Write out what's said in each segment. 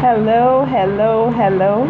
Hello, hello, hello.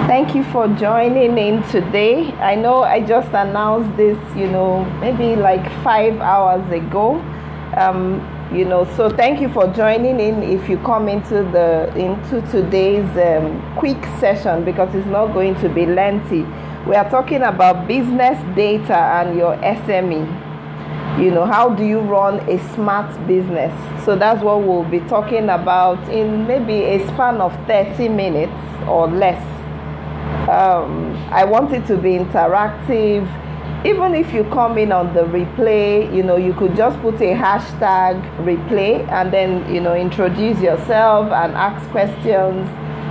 Thank you for joining in today. I know I just announced this, maybe like 5 hours ago. So thank you for joining in. If you come into today's quick session, because it's not going to be lengthy. We are talking about business data and your SME. How do you run a smart business? So that's what we'll be talking about in maybe a span of 30 minutes or less. I want it to be interactive. Even if you come in on the replay, you could just put a hashtag replay and then, introduce yourself and ask questions,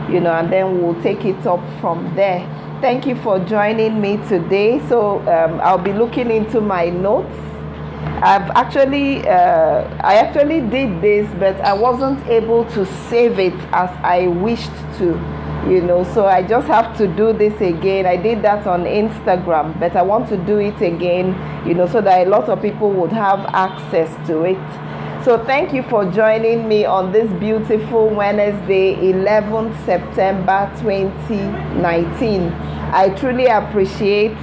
and then we'll take it up from there. Thank you for joining me today. So I'll be looking into my notes. I actually did this, but I wasn't able to save it as I wished to, so I just have to do this again. I did that on Instagram, but I want to do it again, so that a lot of people would have access to it. So thank you for joining me on this beautiful Wednesday, 11th September 2019. I truly appreciate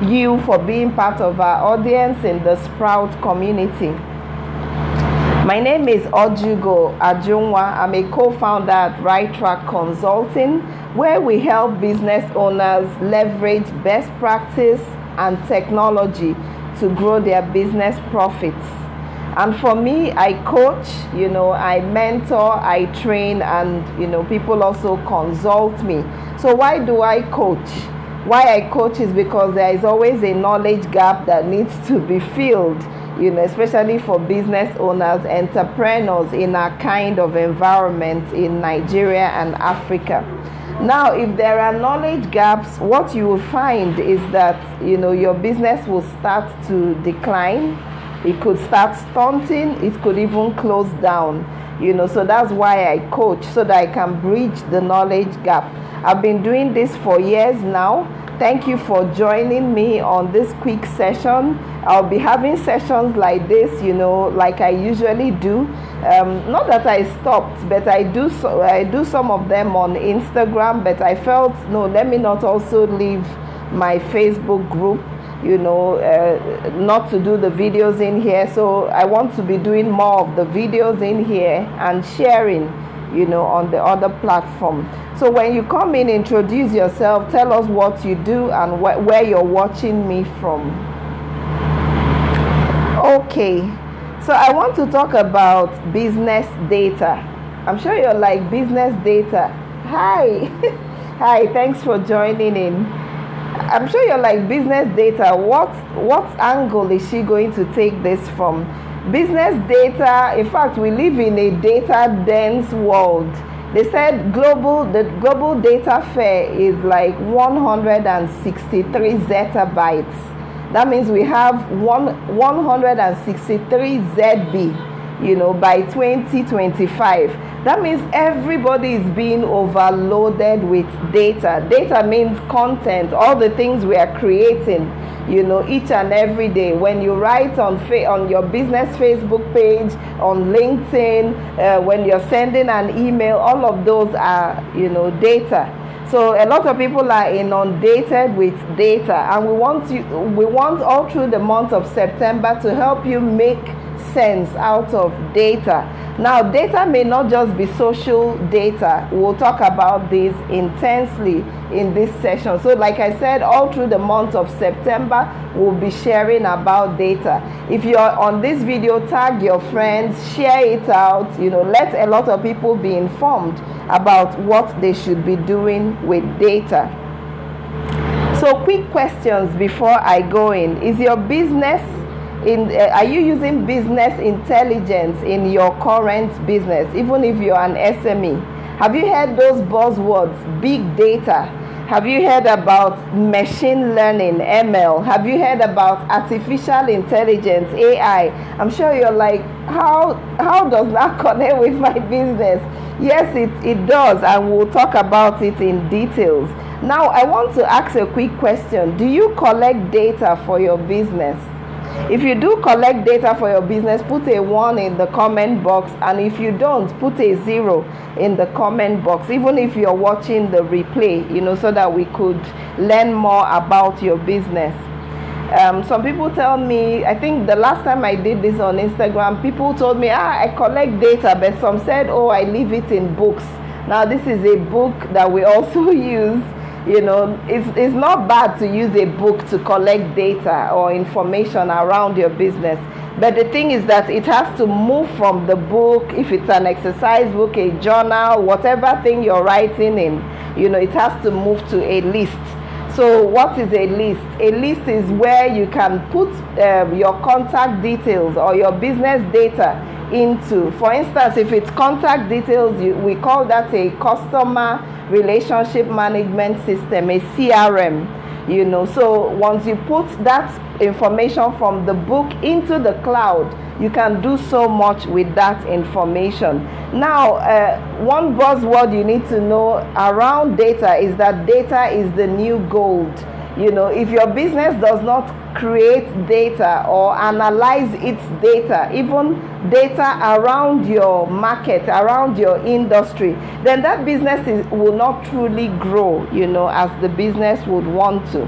you for being part of our audience in the Sprout community. My name is Ojugo Ajunwa. I'm a co-founder at Right Track Consulting, where we help business owners leverage best practice and technology to grow their business profits. And for me, I coach, I mentor, I train, and people also consult me. So why do I coach? Why I coach is because there is always a knowledge gap that needs to be filled, especially for business owners, entrepreneurs in our kind of environment in Nigeria and Africa. Now, if there are knowledge gaps, what you will find is that, your business will start to decline. It could start stunting. It could even close down, so that's why I coach, so that I can bridge the knowledge gap. I've been doing this for years now. Thank you for joining me on this quick session. I'll be having sessions like this, like I usually do. Not that I stopped, but I do some of them on Instagram, but I felt, no, let me not also leave my Facebook group, not to do the videos in here. So I want to be doing more of the videos in here and sharing, on the other platform. So when you come in, introduce yourself, tell us what you do and where you're watching me from. Okay, so I want to talk about business data. I'm sure you're like, business data. Hi. Hi, thanks for joining in. I'm sure you're like, business data. What angle is she going to take this from? Business data, in fact, we live in a data-dense world. They said the global data fair is like 163 zettabytes. That means we have 163 ZB, by 2025. That means everybody is being overloaded with data. Data means content, all the things we are creating, each and every day. When you write on your business Facebook page, on LinkedIn, when you're sending an email, all of those are, data. So a lot of people are inundated with data, and we want all through the month of September to help you make sense out of data. Now, data may not just be social data. We'll talk about this intensely in this session. So like I said, all through the month of September, we'll be sharing about data. If you're on this video, tag your friends, share it out, let a lot of people be informed about what they should be doing with data. So quick questions before I go in. Is your business are you using business intelligence in your current business, even if you're an SME? Have you heard those buzzwords, big data? Have you heard about machine learning, ML? Have you heard about artificial intelligence, AI? I'm sure you're like, how does that connect with my business? Yes, it does, and we'll talk about it in details. Now, I want to ask a quick question. Do you collect data for your business? If you do collect data for your business, put a 1 in the comment box, and if you don't, put a 0 in the comment box, even if you're watching the replay, so that we could learn more about your business. Some people tell me, I think the last time I did this on Instagram, people told me, I collect data, but some said, I leave it in books. Now this is a book that we also use. It's not bad to use a book to collect data or information around your business. But the thing is that it has to move from the book, if it's an exercise book, a journal, whatever thing you're writing in, it has to move to a list. So what is a list? A list is where you can put your contact details or your business data into. For instance, if it's contact details, we call that a customer relationship management system, a CRM. So once you put that information from the book into the cloud, you can do so much with that information. Now, one buzzword you need to know around data is that data is the new gold. If your business does not create data or analyze its data, even data around your market, around your industry, then that business will not truly grow, as the business would want to.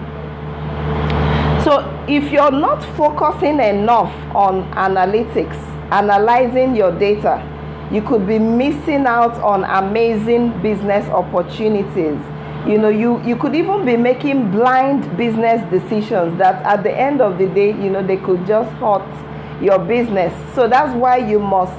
So if you're not focusing enough on analytics, analyzing your data, you could be missing out on amazing business opportunities. You could even be making blind business decisions that at the end of the day, they could just hurt your business. So that's why you must,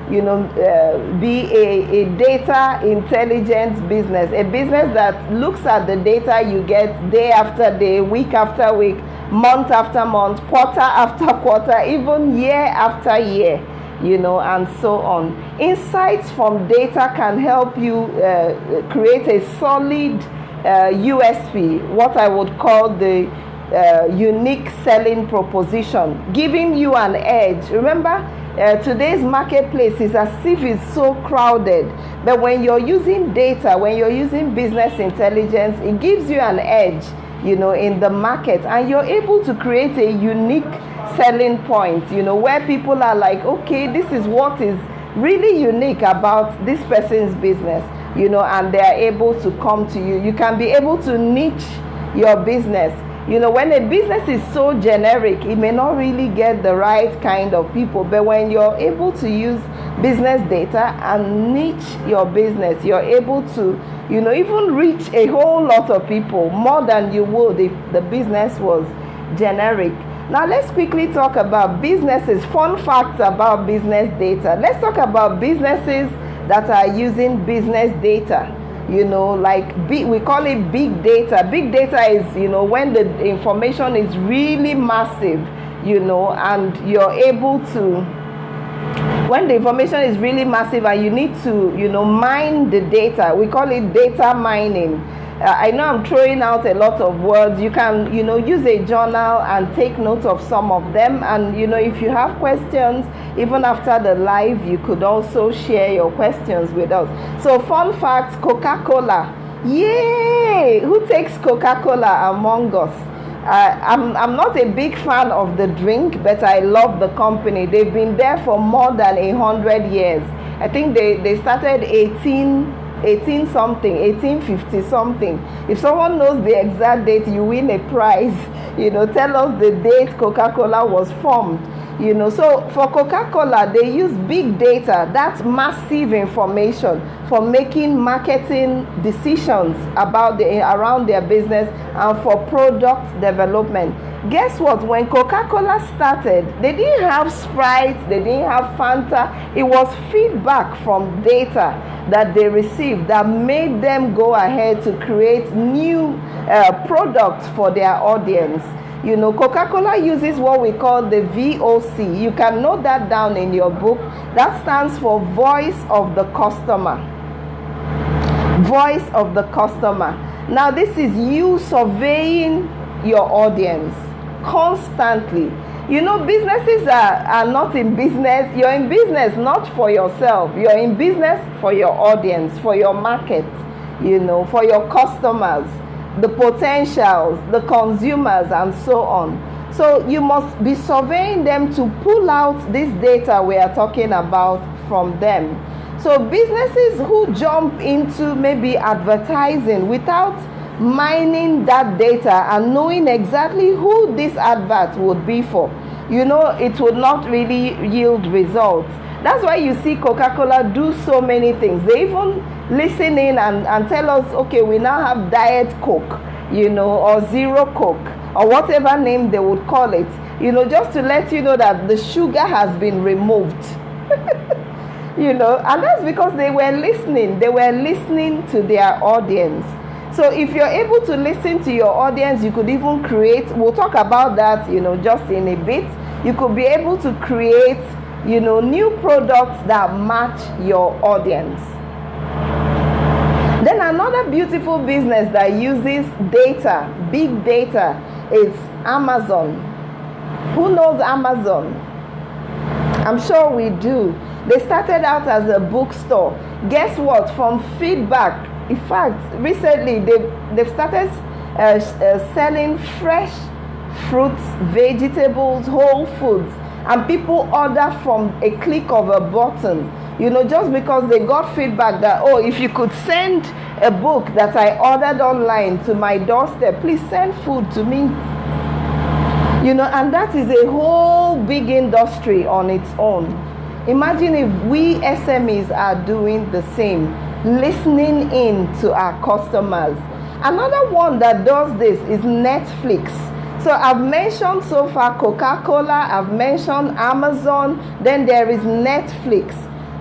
be a data intelligent business, a business that looks at the data you get day after day, week after week, month after month, quarter after quarter, even year after year, and so on. Insights from data can help you create a solid USP, what I would call the unique selling proposition, giving you an edge. Remember, today's marketplace is as if it's so crowded, but when you're using data, when you're using business intelligence, it gives you an edge, in the market, and you're able to create a unique selling point, where people are like, okay, this is what is really unique about this person's business, and they are able to come to you. You can be able to niche your business. When a business is so generic, it may not really get the right kind of people, but when you're able to use business data and niche your business, you're able to, even reach a whole lot of people, more than you would if the business was generic. Now let's quickly talk about businesses, fun facts about business data. Let's talk about businesses that are using business data. We call it big data. Big data is, when the information is really massive, and you're able to, when the information is really massive and you need to, mine the data. We call it data mining. I know I'm throwing out a lot of words. You can, use a journal and take note of some of them. And, if you have questions, even after the live, you could also share your questions with us. So, fun fact, Coca-Cola. Yay! Who takes Coca-Cola among us? I'm not a big fan of the drink, but I love the company. They've been there for more than 100 years. I think they started 1850 something. If someone knows the exact date, you win a prize. Tell us the date Coca-Cola was formed. So for Coca-Cola, they use big data, that's massive information, for making marketing decisions around their business and for product development. Guess what? When Coca-Cola started, they didn't have Sprite, they didn't have Fanta. It was feedback from data that they received that made them go ahead to create new products for their audience. Coca-Cola uses what we call the VOC. You can note that down in your book. That stands for Voice of the Customer. Voice of the Customer. Now, this is you surveying your audience constantly. Businesses are not in business. You're in business not for yourself. You're in business for your audience, for your market, for your customers, the potentials, the consumers, and so on. So you must be surveying them to pull out this data we are talking about from them. So businesses who jump into maybe advertising without mining that data and knowing exactly who this advert would be for, it would not really yield results. That's why you see Coca-Cola do so many things. They even listen in and tell us, okay, we now have Diet Coke, or Zero Coke, or whatever name they would call it, just to let you know that the sugar has been removed. And that's because they were listening. They were listening to their audience. So if you're able to listen to your audience, you could even create, we'll talk about that, just in a bit. You could be able to create, new products that match your audience. Then another beautiful business that uses data, big data, is Amazon. Who knows Amazon? I'm sure we do. They started out as a bookstore. Guess what? From feedback, in fact, recently they've started selling fresh fruits, vegetables, whole foods, and people order from a click of a button. Just because they got feedback that, oh, if you could send a book that I ordered online to my doorstep, please send food to me. And that is a whole big industry on its own. Imagine if we SMEs are doing the same, listening in to our customers. Another one that does this is Netflix. So I've mentioned so far Coca-Cola, I've mentioned Amazon, then there is Netflix.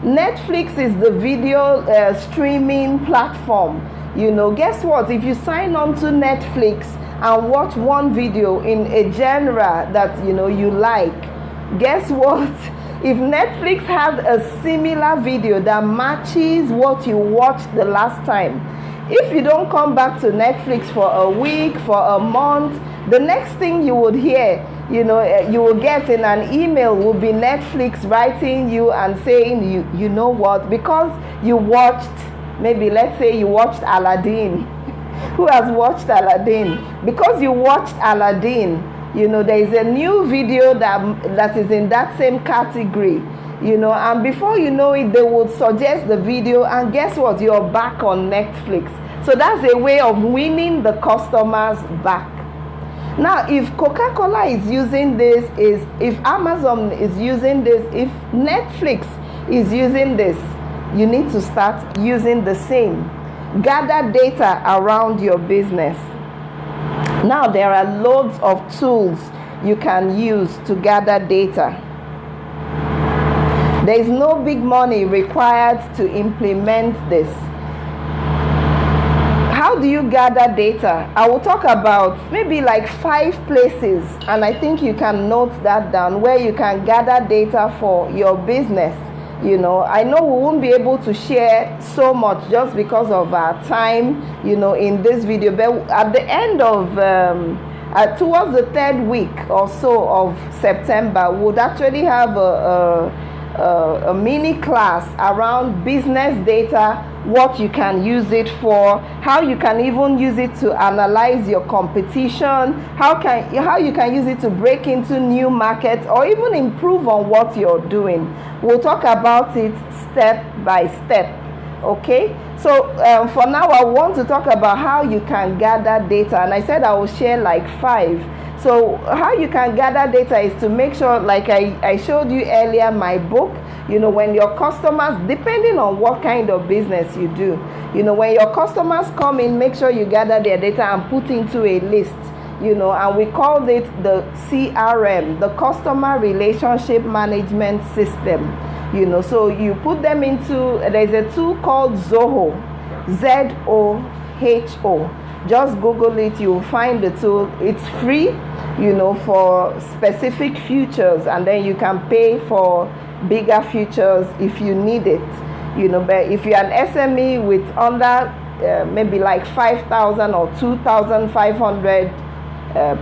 Netflix is the video streaming platform. Guess what? If you sign on to Netflix and watch one video in a genre that you like, guess what? If Netflix has a similar video that matches what you watched the last time, if you don't come back to Netflix for a week, for a month, the next thing you would hear, you will get in an email will be Netflix writing you and saying, you know what, because you watched, maybe let's say you watched Aladdin. Who has watched Aladdin? Because you watched Aladdin, there is a new video that is in that same category, and before you know it, they would suggest the video, and guess what? You're back on Netflix. So that's a way of winning the customers back. Now, if Coca-Cola is using this, if Amazon is using this, if Netflix is using this, you need to start using the same. Gather data around your business. Now, there are loads of tools you can use to gather data. There is no big money required to implement this. How do you gather data? I will talk about maybe like 5 places, and I think you can note that down, where you can gather data for your business. I know we won't be able to share so much just because of our time, in this video, but at the end of, towards the 3rd week or so of September, we'll actually have a mini class around business data, what you can use it for, how you can even use it to analyze your competition, how you can use it to break into new markets or even improve on what you're doing. We'll talk about it step by step. Okay, so for now I want to talk about how you can gather data, and I said I will share like 5. So how you can gather data is to make sure, like I showed you earlier, my book, when your customers, depending on what kind of business you do, when your customers come in, make sure you gather their data and put into a list, and we called it the CRM, the Customer Relationship Management System. So you put them into, there's a tool called Zoho, ZOHO. Just Google it, you'll find the tool. It's free, for specific features, and then you can pay for bigger features if you need it. But if you're an SME with under maybe like 5,000 or 2,500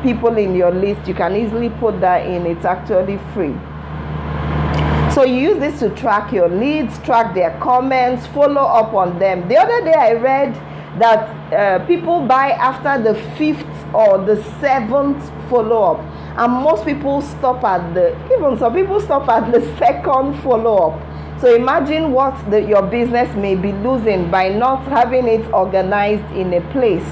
people in your list, you can easily put that in. It's actually free. So you use this to track your leads, track their comments, follow up on them. The other day I read that people buy after the 5th or the 7th follow-up. And most people stop at even some people stop at the second follow-up. So imagine what your business may be losing by not having it organized in a place.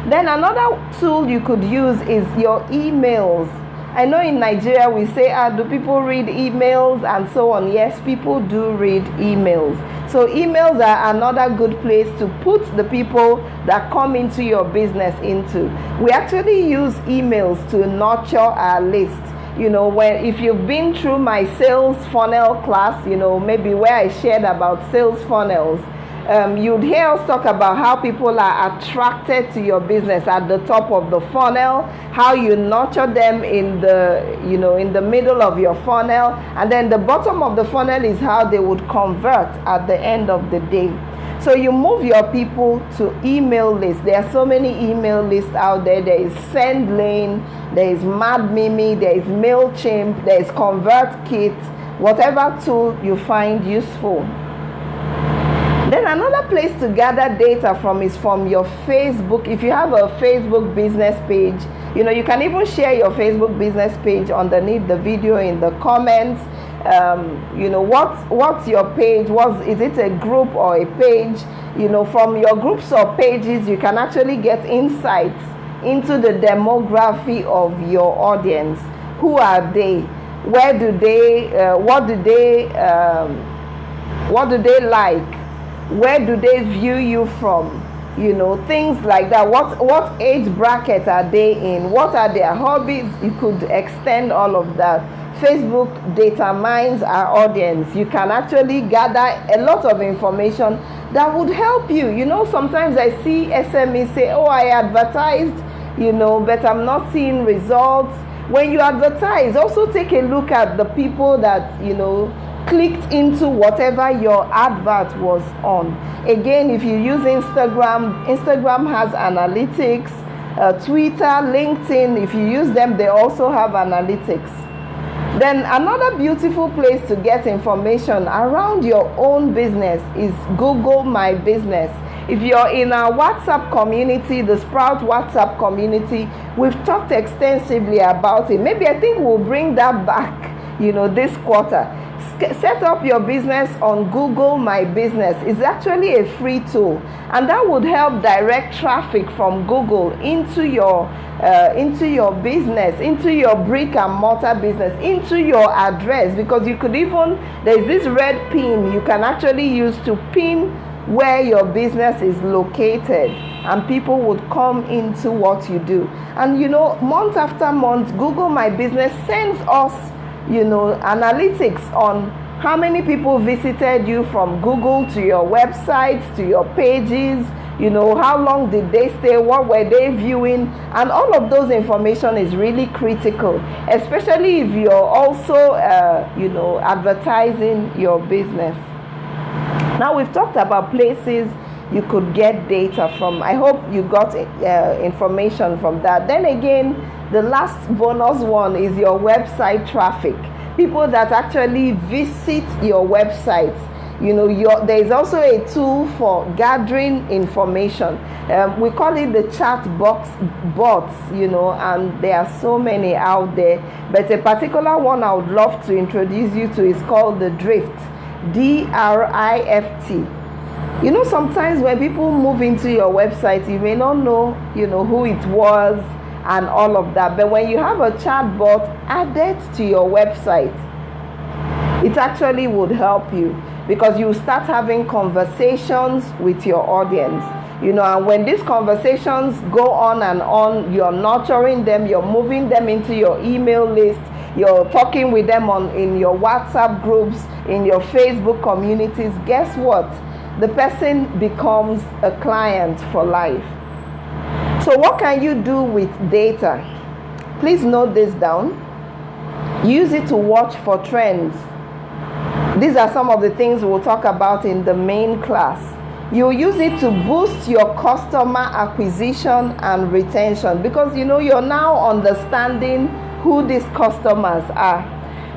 Then another tool you could use is your emails. I know in Nigeria we say, do people read emails and so on? Yes, people do read emails. So emails are another good place to put the people that come into your business into. We actually use emails to nurture our list. If you've been through my sales funnel class, maybe where I shared about sales funnels, you'd hear us talk about how people are attracted to your business at the top of the funnel, how you nurture them in the middle of your funnel, and then the bottom of the funnel is how they would convert at the end of the day. So you move your people to email lists. There are so many email lists out there. There is SendLane, there is MadMimi, there is MailChimp, there is ConvertKit, whatever tool you find useful. Then another place to gather data from is from your Facebook. If you have a Facebook business page, you can even share your Facebook business page underneath the video in the comments. What's your page? Is it a group or a page? From your groups or pages, you can actually get insights into the demography of your audience. Who are they? Where do they? What do they like? Where do they view you from? Things like that. What age bracket are they in? What are their hobbies? You could extend all of that. Facebook data mines our audience. You can actually gather a lot of information that would help you. Sometimes I see SMEs say, I advertised, but I'm not seeing results. When you advertise, also take a look at the people that, clicked into whatever your advert was on. Again, if you use Instagram has analytics. Twitter, LinkedIn, if you use them, they also have analytics. Then another beautiful place to get information around your own business is Google My Business. If you're in our WhatsApp community, the Sprout WhatsApp community, we've talked extensively about it. Maybe I think we'll bring that back, this quarter. Set up your business on Google My Business. It's actually a free tool, and that would help direct traffic from Google into your business, into your brick and mortar business, into your address, because you could even, there's this red pin you can actually use to pin where your business is located, and people would come into what you do. And month after month, Google My Business sends us analytics on how many people visited you from Google to your websites, to your pages, how long did they stay, what were they viewing, and all of those information is really critical, especially if you're also, advertising your business. Now we've talked about places you could get data from. I hope you got information from that. Then again, the last bonus one is your website traffic. People that actually visit your website. There is also a tool for gathering information. We call it the chat box bots, and there are so many out there. But a particular one I would love to introduce you to is called the Drift, DRIFT. Sometimes when people move into your website, you may not know, who it was and all of that. But when you have a chat bot added to your website, it actually would help you, because you start having conversations with your audience. And when these conversations go on and on, you're nurturing them, you're moving them into your email list, you're talking with them in your WhatsApp groups, in your Facebook communities. Guess what? The person becomes a client for life. So what can you do with data? Please note this down. Use it to watch for trends. These are some of the things we'll talk about in the main class. You use it to boost your customer acquisition and retention, because you're now understanding who these customers are.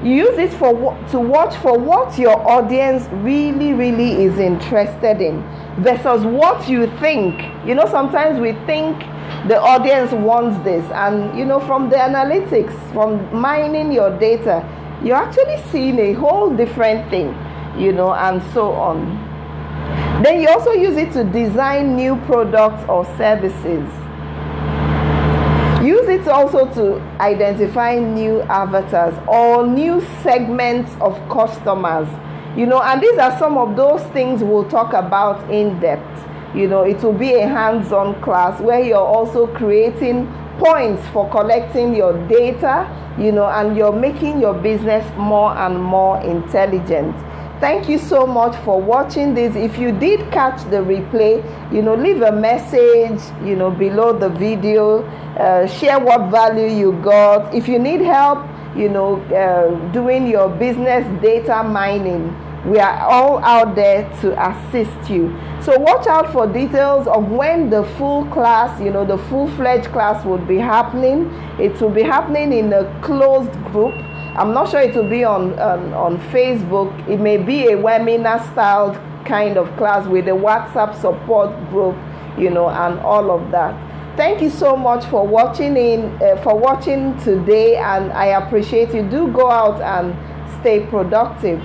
You use it to watch for what your audience really is interested in versus what you think. Sometimes we think the audience wants this, and from the analytics, from mining your data, you're actually seeing a whole different thing, and so on. Then you also use it to design new products or services. Use it also to identify new avatars or new segments of customers, and these are some of those things we'll talk about in depth. It will be a hands-on class where you're also creating points for collecting your data, and you're making your business more and more intelligent. Thank you so much for watching this. If you did catch the replay, leave a message, below the video. Share what value you got. If you need help, doing your business data mining, we are all out there to assist you. So watch out for details of when the full class, the full-fledged class will be happening. It will be happening in a closed group. I'm not sure it will be on Facebook. It may be a webinar-styled kind of class with a WhatsApp support group, and all of that. Thank you so much for watching today, and I appreciate you. Do go out and stay productive.